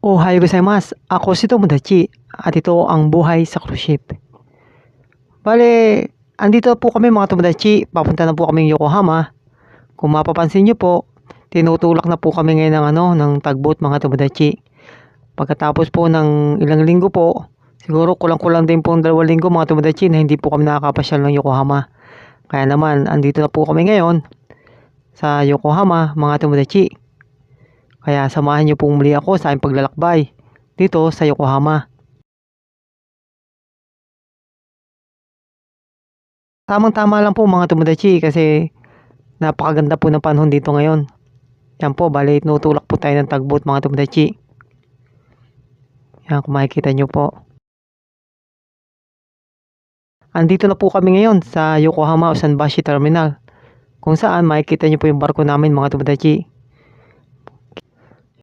Ohayo gozaimasu. Ako si Tomodachi at ito ang buhay sa cruise ship. Bale, andito po kami mga Tomodachi. Papunta na po kaming Yokohama. Kung mapapansin nyo po, tinutulak na po kami ngayon ng tugboat mga Tomodachi. Pagkatapos po ng ilang linggo po, siguro kulang-kulang din po ang 2 linggo mga Tomodachi na hindi po kami nakakapasyal ng Yokohama. Kaya naman, andito na po kami ngayon sa Yokohama mga Tomodachi. Kaya samahan niyo pong muli ako sa aking paglalakbay dito sa Yokohama. Tamang-tama lang po mga Tomodachi kasi napakaganda po ng panahon dito ngayon. Yan po, bali tinutulak po tayo ng tugboat mga Tomodachi. Yan kung makikita nyo po. Andito na po kami ngayon sa Yokohama Osanbashi Terminal, kung saan makikita nyo po yung barko namin mga Tomodachi.